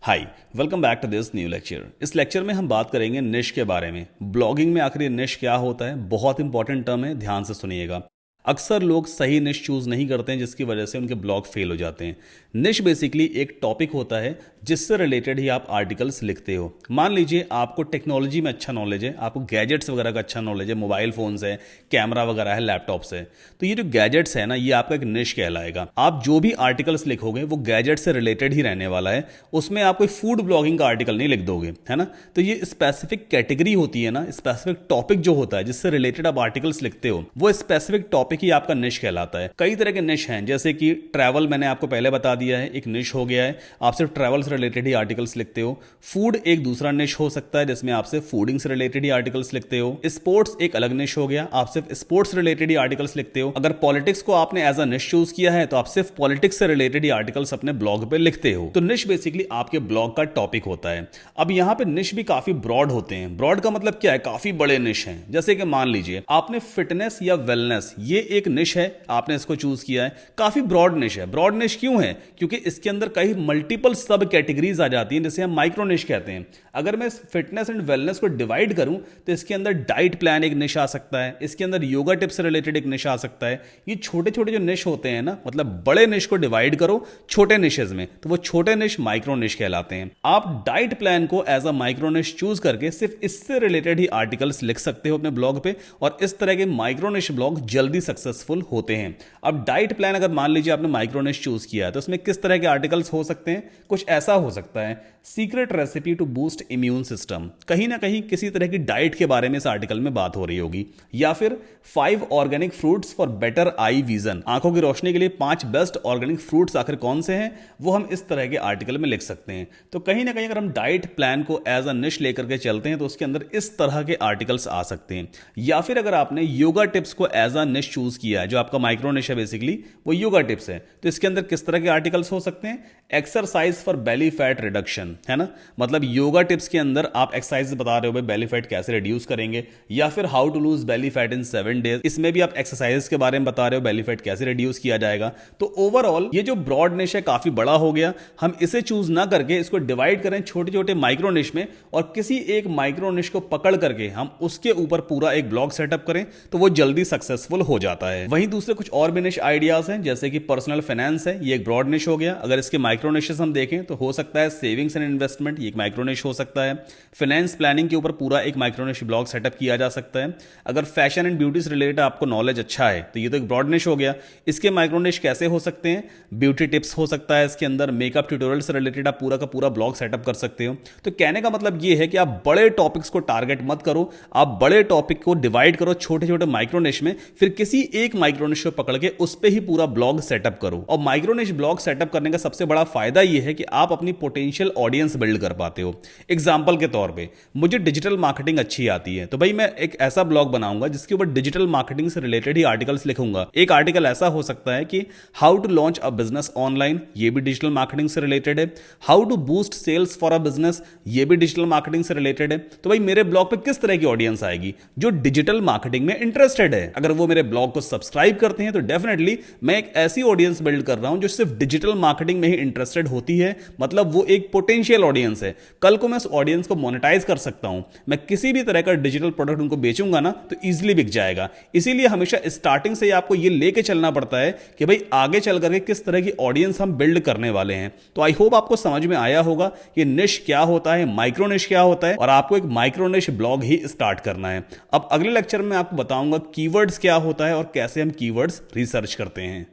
Hi, welcome back to this new lecture. इस lecture में हम बात करेंगे निश के बारे में। ब्लॉगिंग में आखिर ये निश क्या होता है, बहुत इंपॉर्टेंट टर्म है, ध्यान से सुनिएगा। अक्सर लोग सही निश चूज नहीं करते हैं, जिसकी वजह से उनके ब्लॉग फेल हो जाते हैं। निश बेसिकली एक टॉपिक होता है जिससे रिलेटेड ही आप आर्टिकल्स लिखते हो। मान लीजिए आपको टेक्नोलॉजी में अच्छा नॉलेज है, आपको गैजेट्स वगैरह का अच्छा नॉलेज है, मोबाइल फोन्स है, कैमरा वगैरह है, लैपटॉप्स है, तो ये जो गैजेट्स है ना, ये आपका एक निश कहलाएगा। आप जो भी आर्टिकल्स लिखोगे वो गैजेट से रिलेटेड ही रहने वाला है। उसमें आप कोई फूड ब्लॉगिंग का आर्टिकल नहीं लिख दोगे, है ना। तो ये स्पेसिफिक कैटेगरी होती है ना, स्पेसिफिक टॉपिक जो होता है जिससे रिलेटेड आप आर्टिकल्स लिखते हो, वो स्पेसिफिक टॉपिक ही आपका निश कहलाता है। कई तरह के निश हैं, जैसे कि ट्रैवल मैंने आपको पहले बता दिया है, एक निश हो गया है। आप सिर्फ ट्रैवल से रिलेटेड ही आर्टिकल्स लिखते हो। फूड एक दूसरा निश हो सकता है, जिसमें आप सिर्फ फूडिंग से रिलेटेड ही आर्टिकल्स लिखते हो। स्पोर्ट्स एक अलग निश हो गया, आप सिर्फ स्पोर्ट्स रिलेटेड ही आर्टिकल्स लिखते हो। अगर पॉलिटिक्स को आपने एज अ निश चूज किया है तो आप सिर्फ पॉलिटिक्स से रिलेटेड ही आर्टिकल्स अपने ब्लॉग पे लिखते हो। तो निश बेसिकली आपके ब्लॉग का टॉपिक होता है। अब यहां पे निश भी काफी ब्रॉड होते हैं। ब्रॉड का मतलब क्या है, काफी बड़े निश हैं। जैसे कि मान लीजिए आपने फिटनेस या वेलनेस, ये एक निश है, आपने इसको चूज किया है, काफी ब्रॉड निश है। ब्रॉड निश क्यों है? क्योंकि इसके अंदर कई मल्टीपल सब कैटेगरीज आ जाती हैं, जिसे हम माइक्रो निश कहते हैं। अगर मैं फिटनेस एंड वेलनेस को डिवाइड करूं तो इसके अंदर डाइट प्लान एक निश आ सकता है, इसके अंदर योगा टिप्स से रिलेटेड एक निश आ सकता है। ये छोटे छोटे जो निश होते हैं ना, मतलब बड़े निश को डिवाइड करो छोटे निशेज में, तो वो छोटे निश माइक्रो निश कहलाते हैं। आप डाइट प्लान को as a micro niche choose करके सिर्फ इससे रिलेटेड ही आर्टिकल्स लिख सकते हो अपने ब्लॉग पे, और इस तरह के माइक्रो निश ब्लॉग जल्दी सक्सेसफुल होते हैं। अब डाइट प्लान अगर मान लीजिए आपने माइक्रो निश चूज किया है, तो उसमें किस तरह के आर्टिकल्स हो सकते हैं? कुछ ऐसा हो सकता है, secret recipe to boost immune system. कहीं ना कहीं किसी तरह की डाइट के बारे में इस आर्टिकल में बात हो रही होगी। या फिर 5 organic fruits for better eye vision, आंखों की रोशनी के लिए 5 बेस्ट ऑर्गेनिक फ्रूट्स आखिर कौन से हैं, वो हम इस तरह के आर्टिकल में लिख सकते हैं। तो कहीं ना कहीं अगर हम डाइट प्लान को एज अ निश लेकर के चलते हैं तो उसके अंदर इस तरह के आर्टिकल्स आ सकते हैं। या फिर अगर आपने योगा टिप्स को एज अ निश चूज किया है, जो आपका माइक्रो निश है बेसिकली, वो योगा टिप्स है, तो इसके अंदर किस तरह के आर्टिकल्स हो सकते हैं? Exercise for belly fat reduction, है ना। मतलब योगा टिप्स के अंदर आप एक्सरसाइज बता रहे हो भाई बेली फैट कैसे रिड्यूस करेंगे। या फिर how to lose belly fat in 7 days, इसमें भी आप एक्सरसाइज के बारे में बता रहे हो, बेली फैट कैसे रिड्यूस किया जाएगा। तो ओवरऑल ये जो ब्रॉड निश है काफी बड़ा हो गया। हम इसे चूज ना करके इसको डिवाइड करें छोटे छोटे माइक्रो निश में, और किसी एक माइक्रो निश को पकड़ करके हम उसके ऊपर पूरा एक ब्लॉग सेटअप करें, तो वो जल्दी सक्सेसफुल हो जाता है। वहीं दूसरे कुछ और भी निश आइडियाज हैं, जैसे कि पर्सनल फाइनेंस है, ये एक ब्रॉड निश हो गया। अगर इसके माइक्रो निशेस हम देखें तो हो सकता है सेविंग्स एंड इन्वेस्टमेंट, ये एक माइक्रो निश हो सकता है। फाइनेंस प्लानिंग के ऊपर पूरा एक माइक्रो निश ब्लॉग सेटअप किया जा सकता है। अगर फैशन एंड ब्यूटी से रिलेटेड आपको नॉलेज अच्छा है तो ये तो एक ब्रॉड निश हो गया। इसके माइक्रो निश कैसे हो सकते हैं? ब्यूटी टिप्स हो सकता है, इसके अंदर मेकअप ट्यूटोरियल से रिलेटेड आप पूरा का पूरा ब्लॉग सेटअप कर सकते हो। तो कहने का मतलब ये है कि आप बड़े टॉपिक्स को टारगेट मत करो, आप बड़े टॉपिक को डिवाइड करो छोटे छोटे माइक्रो निश में, फिर किसी एक माइक्रो निश को पकड़ के उस पर ही पूरा ब्लॉग सेटअप करो। और माइक्रो निश ब्लॉग सेटअप करने का सबसे बड़ा फायदा यह है कि आप अपनी पोटेंशियल ऑडियंस बिल्ड कर पाते हो। एग्जांपल के तौर पे मुझे डिजिटल मार्केटिंग अच्छी आती है, तो भाई मैं एक ऐसा ब्लॉग बनाऊंगा जिसके ऊपर डिजिटल मार्केटिंग से रिलेटेड ही आर्टिकल्स लिखूंगा। एक आर्टिकल ऐसा हो सकता है कि how to launch a business online, ये भी डिजिटल मार्केटिंग से रिलेटेड है। How to boost sales for a business, ये भी डिजिटल मार्केटिंग से रिलेटेड है। तो भाई मेरे ब्लॉग पे किस तरह की ऑडियंस आएगी? जो डिजिटल मार्केटिंग में इंटरेस्टेड है। अगर वो मेरे ब्लॉग को सब्सक्राइब करते हैं तो डेफिनेटली मैं एक ऐसी ऑडियंस बिल्ड कर रहा हूं जो सिर्फ डिजिटल मार्केटिंग में ही इंटरेस्टेड होती है। मतलब वो एक पोटेंशियल ऑडियंस है। कल को मैं उस ऑडियंस को मोनेटाइज कर सकता हूं। मैं किसी भी तरह का डिजिटल प्रोडक्ट उनको बेचूंगा ना, तो इजीली बिक जाएगा। इसीलिए हमेशा स्टार्टिंग से आपको ये लेके चलना पड़ता है कि भाई आगे चल करके किस तरह की ऑडियंस हम बिल्ड करने वाले हैं। तो आई होप आपको समझ में आया होगा कि निश क्या होता है, माइक्रो निश क्या होता है, और आपको एक माइक्रो निश ब्लॉग ही स्टार्ट करना है। अब अगले लेक्चर में आपको बताऊंगा कीवर्ड्स क्या होता है और कैसे हम कीवर्ड्स रिसर्च करते हैं।